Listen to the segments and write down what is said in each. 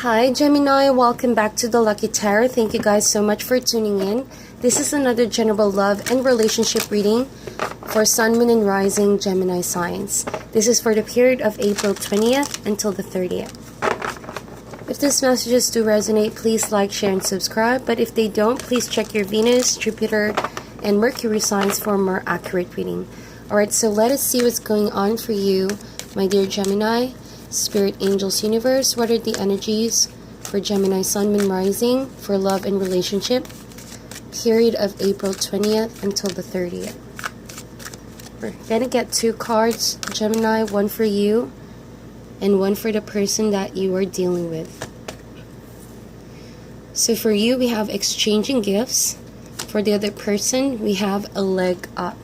Hi Gemini, welcome back to the Lucky Tarot. Thank you guys so much for tuning in. This is another general love and relationship reading for Sun, Moon, and Rising Gemini signs. This is for the period of April 20th until the 30th. If these messages do resonate, please like, share, and subscribe. But if they don't, please check your Venus, Jupiter, and Mercury signs for a more accurate reading. Alright, so let us see what's going on for you, my dear Gemini. Spirit, Angels, Universe, what are the energies for Gemini Sun, Moon, Rising for love and relationship? Period of April 20th until the 30th. We're going to get two cards, Gemini, one for you and one for the person that you are dealing with. So for you, we have exchanging gifts. For the other person, we have a leg up.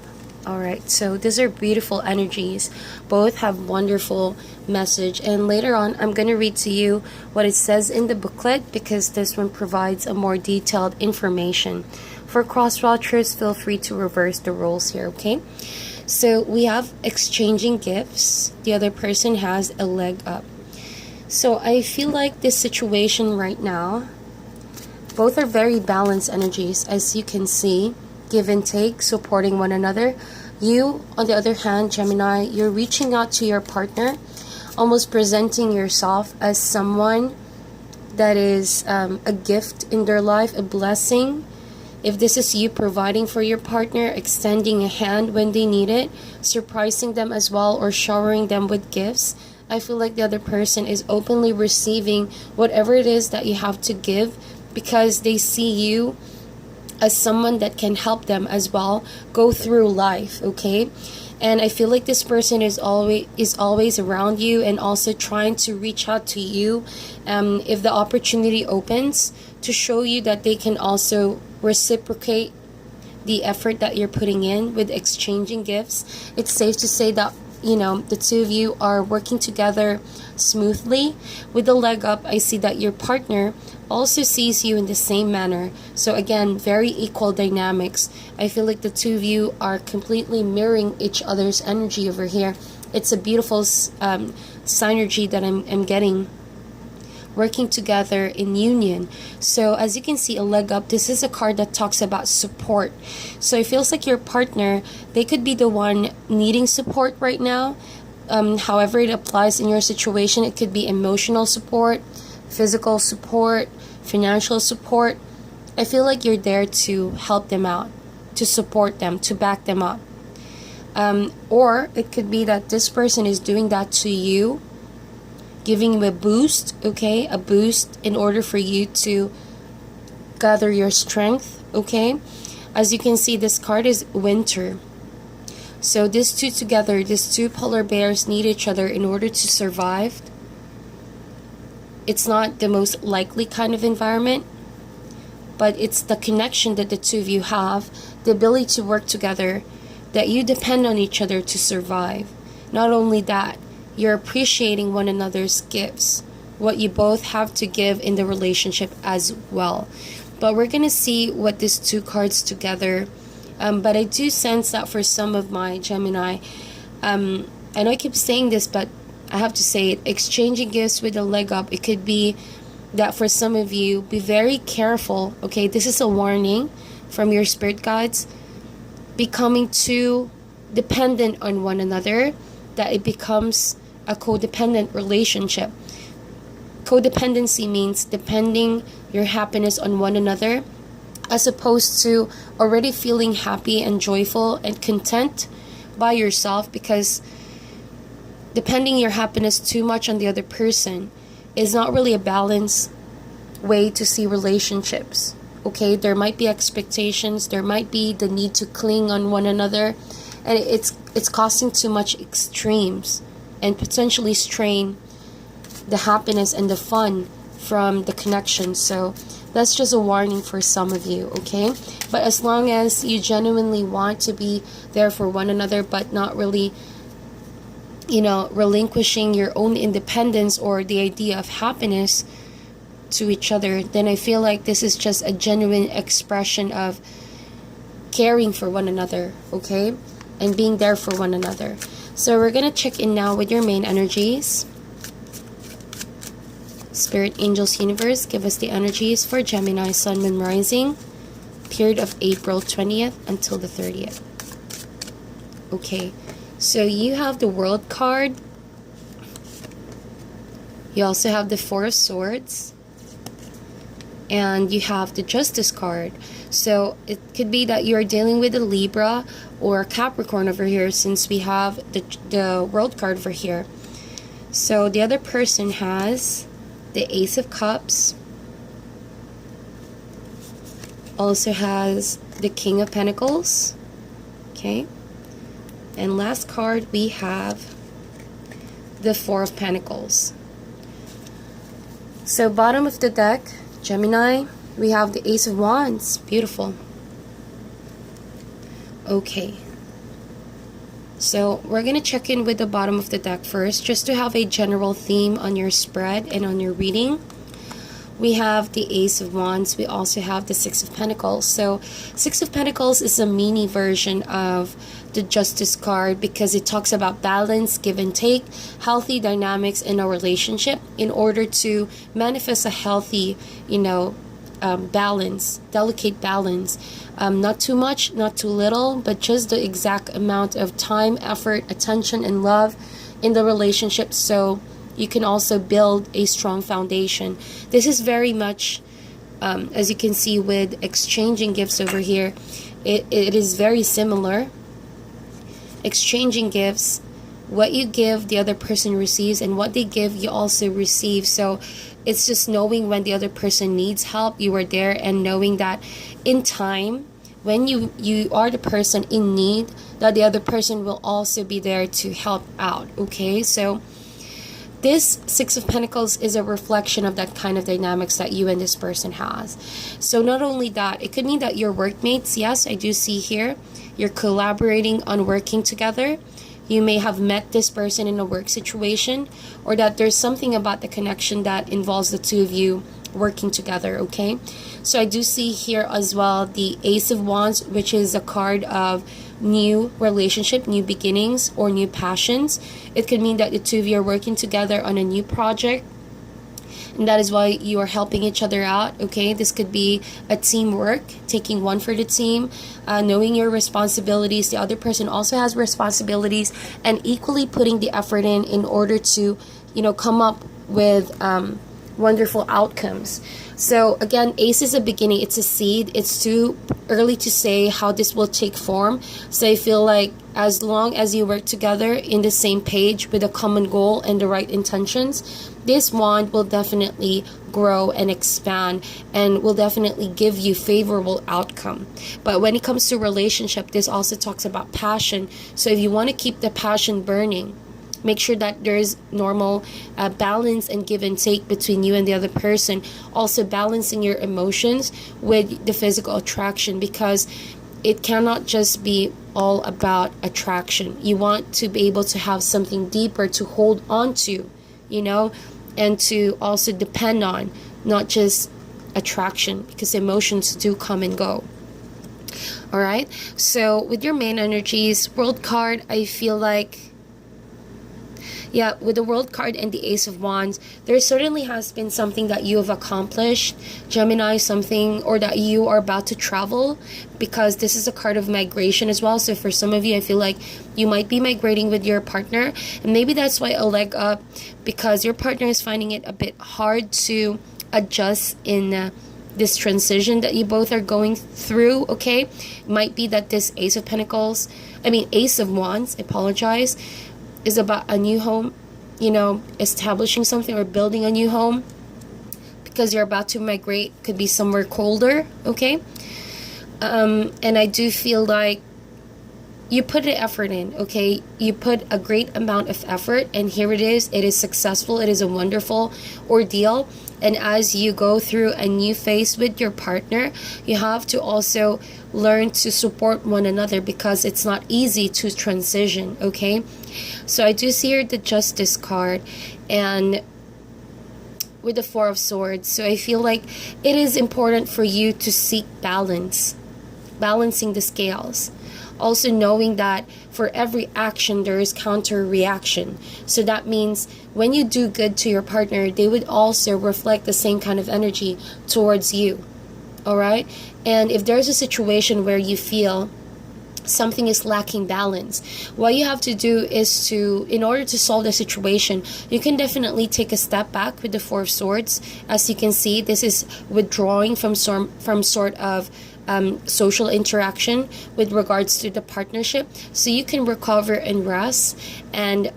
Alright, so these are beautiful energies. Both have wonderful message. And later on, I'm going to read to you what it says in the booklet because this one provides a more detailed information. For cross-watchers, feel free to reverse the roles here, okay? So we have exchanging gifts. The other person has a leg up. So I feel like this situation right now, both are very balanced energies, as you can see. Give and take, supporting one another. You, on the other hand, Gemini, you're reaching out to your partner, almost presenting yourself as someone that is a gift in their life, a blessing. If this is you providing for your partner, extending a hand when they need it, surprising them as well, or showering them with gifts, I feel like the other person is openly receiving whatever it is that you have to give because they see you as someone that can help them as well go through life, okay? And I feel like this person is always around you and also trying to reach out to you if the opportunity opens to show you that they can also reciprocate the effort that you're putting in with exchanging gifts. It's safe to say that, you know, the two of you are working together smoothly. With the leg up, I see that your partner also sees you in the same manner. So again, very equal dynamics. I feel like the two of you are completely mirroring each other's energy over here. It's a beautiful synergy that I'm getting, working together in union. So as you can see, a leg up, this is a card that talks about support. So it feels like your partner, they could be the one needing support right now. However it applies in your situation, it could be emotional support, physical support, financial support. I feel like you're there to help them out, to support them, to back them up. Or it could be that this person is doing that to you, giving you a boost, okay? A boost in order for you to gather your strength, okay? As you can see, this card is winter. So these two together, these two polar bears need each other in order to survive. It's not the most likely kind of environment, but it's the connection that the two of you have, the ability to work together, that you depend on each other to survive. Not only that, you're appreciating one another's gifts, what you both have to give in the relationship as well. But we're going to see what these two cards together, but I do sense that for some of my Gemini, I know I keep saying this, but I have to say it, exchanging gifts with a leg up, it could be that for some of you, be very careful, okay? This is a warning from your spirit guides, becoming too dependent on one another, that it becomes a codependent relationship. Codependency means depending your happiness on one another, as opposed to already feeling happy and joyful and content by yourself, because depending your happiness too much on the other person is not really a balanced way to see relationships, okay? There might be expectations, there might be the need to cling on one another, and it's causing too much extremes and potentially strain the happiness and the fun from the connection. So that's just a warning for some of you, okay? But as long as you genuinely want to be there for one another, but not really, you know, relinquishing your own independence or the idea of happiness to each other, then I feel like this is just a genuine expression of caring for one another, okay? And being there for one another. So we're going to check in now with your main energies. Spirit, angels, universe, give us the energies for Gemini, Sun, Moon, Rising, period of April 20th until the 30th. Okay, so you have the World card. You also have the Four of Swords. And you have the Justice card. So it could be that you're dealing with a Libra or a Capricorn over here, since we have the World card over here. So the other person has the Ace of Cups. Also has the King of Pentacles. Okay. And last card we have the Four of Pentacles. So bottom of the deck, Gemini, we have the Ace of Wands. Beautiful. Okay. So we're going to check in with the bottom of the deck first, just to have a general theme on your spread and on your reading. We have the Ace of Wands. We also have the Six of Pentacles. So Six of Pentacles is a mini version of the Justice card, because it talks about balance, give and take, healthy dynamics in a relationship in order to manifest a healthy, balance, delicate balance. Not too much, not too little, but just the exact amount of time, effort, attention, and love in the relationship, so you can also build a strong foundation. This is very much, as you can see with exchanging gifts over here, it is very similar. Exchanging gifts, what you give, the other person receives, and what they give, you also receive. So it's just knowing when the other person needs help, you are there, and knowing that in time, when you are the person in need, that the other person will also be there to help out. Okay, so this Six of Pentacles is a reflection of that kind of dynamics that you and this person has. So not only that, it could mean that you're workmates. Yes, I do see here you're collaborating on working together. You may have met this person in a work situation, or that there's something about the connection that involves the two of you working together. Okay, so I do see here as well the Ace of Wands, which is a card of new relationship, new beginnings, or new passions. It could mean that the two of you are working together on a new project, and that is why you are helping each other out. Okay, this could be a teamwork, taking one for the team, knowing your responsibilities. The other person also has responsibilities, and equally putting the effort in order to come up with wonderful outcomes. So again, Ace is a beginning, it's a seed. It's too early to say how this will take form. So I feel like as long as you work together in the same page with a common goal and the right intentions, this wand will definitely grow and expand, and will definitely give you favorable outcome. But when it comes to relationship, this also talks about passion. So if you want to keep the passion burning, make sure that there's normal balance and give and take between you and the other person. Also balancing your emotions with the physical attraction, because it cannot just be all about attraction. You want to be able to have something deeper to hold on to, and to also depend on, not just attraction, because emotions do come and go. All right, so with your main energies, World card, I feel like, yeah, with the World card and the Ace of Wands, there certainly has been something that you have accomplished, Gemini, something, or that you are about to travel, because this is a card of migration as well. So for some of you, I feel like you might be migrating with your partner, and maybe that's why a leg up, because your partner is finding it a bit hard to adjust in this transition that you both are going through. Okay, it might be that this Ace of Wands, apologize, is about a new home, establishing something or building a new home, because you're about to migrate. Could be somewhere colder. Okay, and I do feel like you put the effort in. Okay, you put a great amount of effort, and here it is successful. It is a wonderful ordeal. And as you go through a new phase with your partner, you have to also learn to support one another, because it's not easy to transition. Okay, so I do see here the Justice card, and with the Four of Swords. So I feel like it is important for you to seek balance, balancing the scales. Also knowing that for every action there is counter reaction. So that means when you do good to your partner, they would also reflect the same kind of energy towards you. All right? And if there's a situation where you feel something is lacking balance, what you have to do is to, in order to solve the situation, you can definitely take a step back with the Four of Swords. As you can see, this is withdrawing from sort of social interaction with regards to the partnership, so you can recover and rest and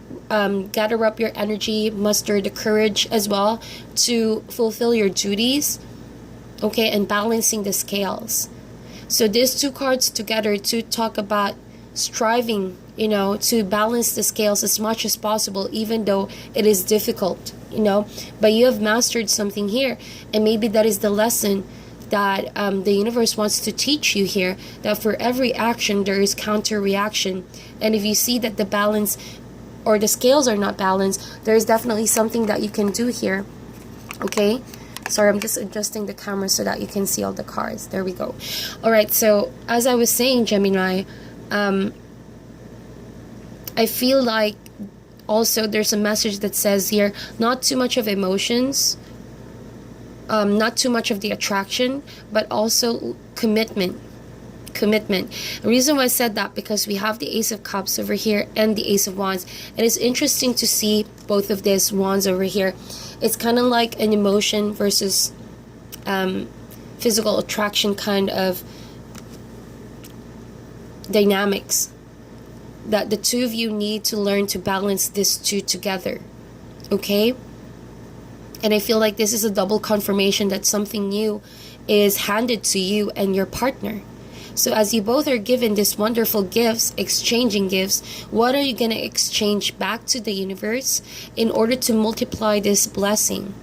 gather up your energy, muster the courage as well to fulfill your duties, okay, and balancing the scales. So these two cards together to talk about striving, to balance the scales as much as possible, even though it is difficult, but you have mastered something here. And maybe that is the lesson that the universe wants to teach you here, that for every action there is counter reaction. And if you see that the balance or the scales are not balanced, there is definitely something that you can do here. Okay, sorry, I'm just adjusting the camera so that you can see all the cards. There we go. All right, so as I was saying, Gemini, I feel like also there's a message that says here, not too much of emotions, not too much of the attraction, but also commitment. The reason why I said that, because we have the Ace of Cups over here and the Ace of Wands, and it's interesting to see both of these wands over here. It's kind of like an emotion versus physical attraction kind of dynamics, that the two of you need to learn to balance these two together. Okay, and I feel like this is a double confirmation that something new is handed to you and your partner. So as you both are given these wonderful gifts, exchanging gifts, what are you going to exchange back to the universe in order to multiply this blessing?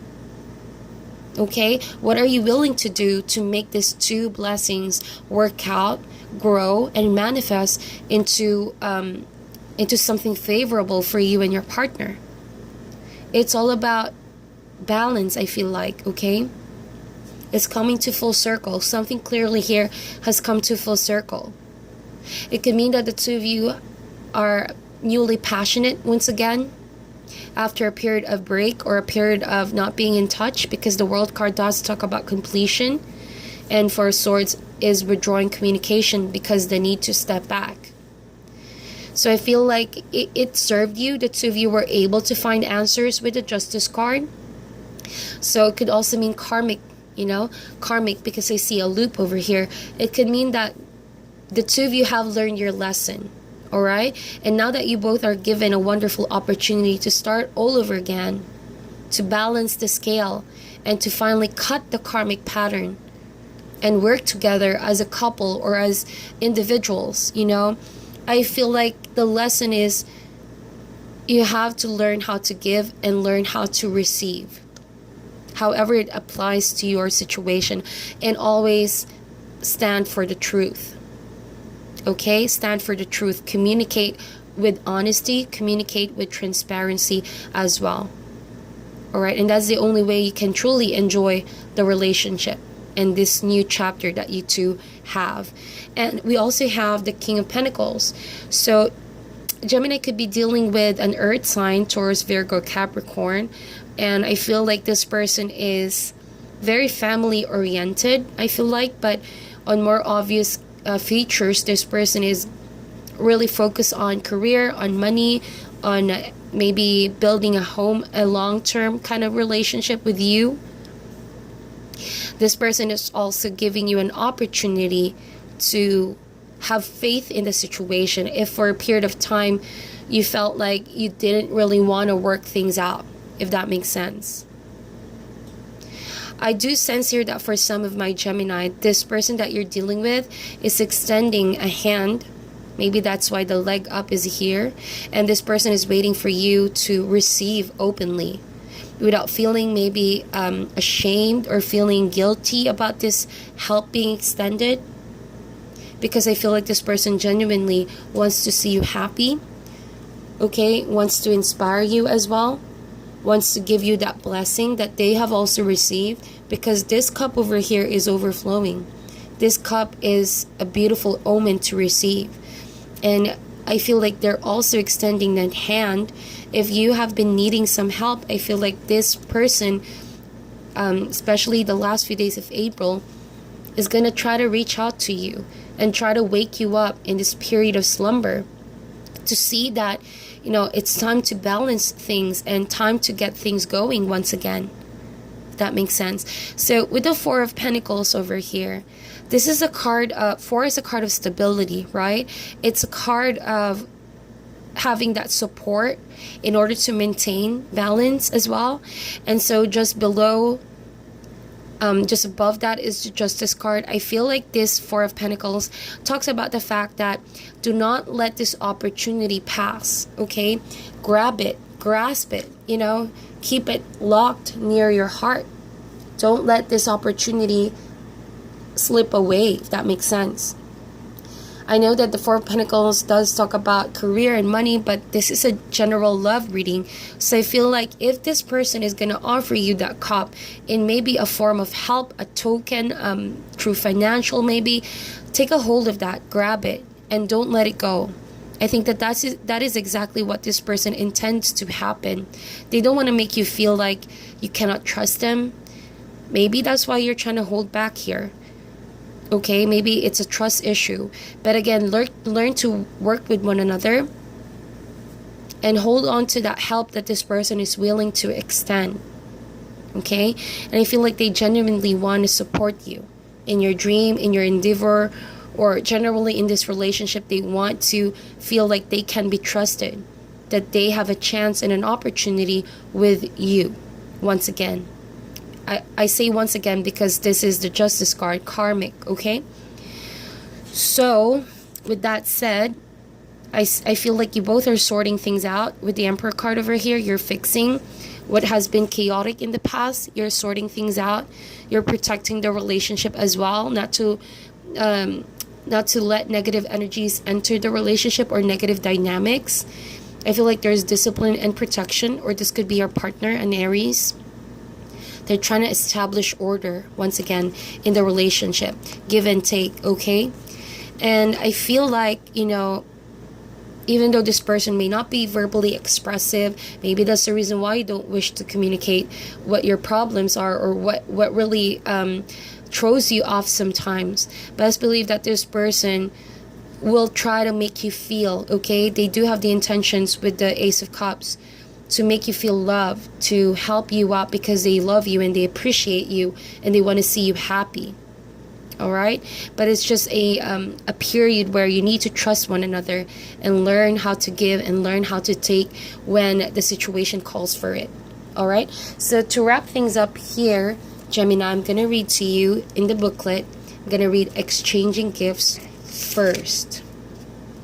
Okay, what are you willing to do to make these two blessings work out, grow, and manifest into something favorable for you and your partner? It's all about balance, I feel like, okay? It's coming to full circle. Something clearly here has come to full circle. It could mean that the two of you are newly passionate once again after a period of break or a period of not being in touch, because the World card does talk about completion, and for Swords is withdrawing communication because they need to step back. So I feel like it served you. The two of you were able to find answers with the Justice card. So it could also mean karmic, karmic, because I see a loop over here. It could mean that the two of you have learned your lesson, all right? And now that you both are given a wonderful opportunity to start all over again, to balance the scale, and to finally cut the karmic pattern and work together as a couple or as individuals, I feel like the lesson is you have to learn how to give and learn how to receive, however it applies to your situation, and always stand for the truth. Okay, stand for the truth. Communicate with honesty, communicate with transparency as well. All right, and that's the only way you can truly enjoy the relationship and this new chapter that you two have. And we also have the King of Pentacles. So Gemini could be dealing with an earth sign, Taurus, Virgo, Capricorn. And I feel like this person is very family oriented, I feel like, but on more obvious features, this person is really focused on career, on money, on maybe building a home, a long-term kind of relationship with you. This person is also giving you an opportunity to have faith in the situation if for a period of time you felt like you didn't really want to work things out, if that makes sense. I do sense here that for some of my Gemini, this person that you're dealing with is extending a hand. Maybe that's why the leg up is here. And this person is waiting for you to receive openly, without feeling maybe ashamed or feeling guilty about this help being extended. Because I feel like this person genuinely wants to see you happy. Okay, wants to inspire you as well. Wants to give you that blessing that they have also received, because this cup over here is overflowing. This cup is a beautiful omen to receive. And I feel like they're also extending that hand. If you have been needing some help, I feel like this person, especially the last few days of April, is going to try to reach out to you and try to wake you up in this period of slumber to see that, you know, it's time to balance things and time to get things going once again. If that makes sense. So with the Four of Pentacles over here, this is a card, 4 is a card of stability, right? It's a card of having that support in order to maintain balance as well. And so just below, just above that is the Justice card. I feel like this Four of Pentacles talks about the fact that do not let this opportunity pass, okay? Grab it, grasp it, you know, keep it locked near your heart. Don't let this opportunity slip away, if that makes sense. I know that the Four of Pentacles does talk about career and money, but this is a general love reading. So I feel like if this person is going to offer you that cup in maybe a form of help, a token, through financial maybe, take a hold of that, grab it, and don't let it go. I think that that is exactly what this person intends to happen. They don't want to make you feel like you cannot trust them. Maybe that's why you're trying to hold back here. Okay, maybe it's a trust issue. But again, learn to work with one another and hold on to that help that this person is willing to extend. Okay? And I feel like they genuinely want to support you in your dream, in your endeavor, or generally in this relationship. They want to feel like they can be trusted, that they have a chance and an opportunity with you once again. I say once again because this is the Justice card, karmic, okay? So, with that said, I feel like you both are sorting things out. With the Emperor card over here, you're fixing what has been chaotic in the past. You're sorting things out. You're protecting the relationship as well, not to let negative energies enter the relationship or negative dynamics. I feel like there's discipline and protection, or this could be your partner, an Aries. They're trying to establish order once again in the relationship, give and take, okay? And I feel like, you know, even though this person may not be verbally expressive, maybe that's the reason why you don't wish to communicate what your problems are, or what really throws you off sometimes. But I believe that this person will try to make you feel, okay? They do have the intentions with the Ace of Cups to make you feel loved, to help you out because they love you and they appreciate you and they want to see you happy. All right? But it's just a period where you need to trust one another and learn how to give and learn how to take when the situation calls for it. All right? So to wrap things up here, Gemini, I'm going to read to you in the booklet. I'm going to read Exchanging Gifts first.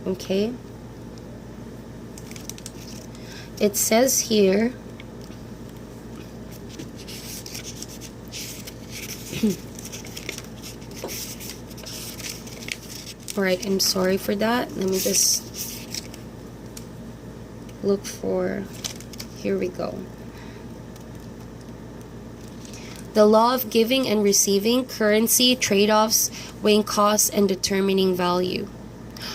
Okay? It says here, alright, I'm sorry for that. Let me just look for, here we go. The law of giving and receiving, currency, trade-offs, weighing costs, and determining value.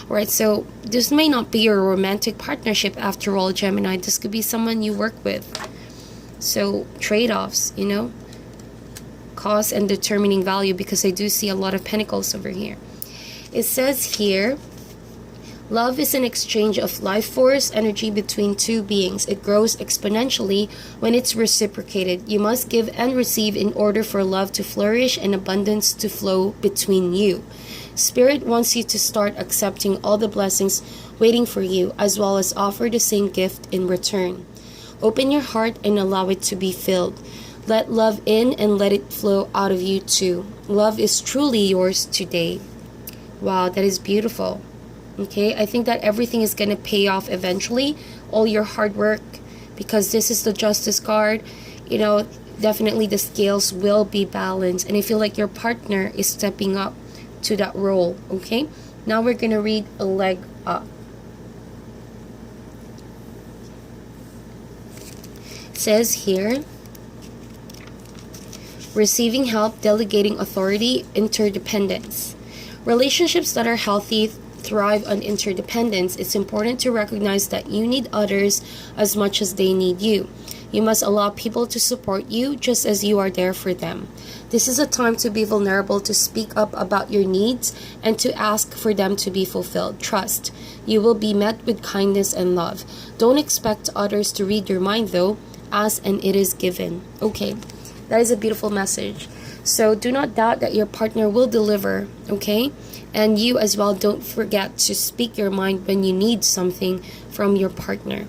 Alright, so this may not be your romantic partnership after all, Gemini. This could be someone you work with. So, trade-offs, you know, cost and determining value, because I do see a lot of pentacles over here. It says here, love is an exchange of life force energy between two beings. It grows exponentially when it's reciprocated. You must give and receive in order for love to flourish and abundance to flow between you. Spirit wants you to start accepting all the blessings waiting for you, as well as offer the same gift in return. Open your heart and allow it to be filled. Let love in and let it flow out of you too. Love is truly yours today. Wow, that is beautiful. Okay, I think that everything is going to pay off eventually. All your hard work, because this is the Justice card. You know, definitely the scales will be balanced. And I feel like your partner is stepping up to that role. Okay, now we're going to read a leg up. It says here, receiving help, delegating authority, interdependence. Relationships that are healthy thrive on interdependence, it's important to recognize that you need others as much as they need you. You must allow people to support you just as you are there for them. This is a time to be vulnerable, to speak up about your needs, and to ask for them to be fulfilled. Trust. You will be met with kindness and love. Don't expect others to read your mind though. Ask and it is given. Okay, that is a beautiful message. So do not doubt that your partner will deliver, okay? And you as well, don't forget to speak your mind when you need something from your partner.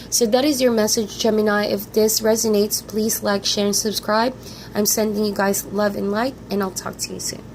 So that is your message, Gemini. If this resonates, please like, share, and subscribe. I'm sending you guys love and light, and I'll talk to you soon.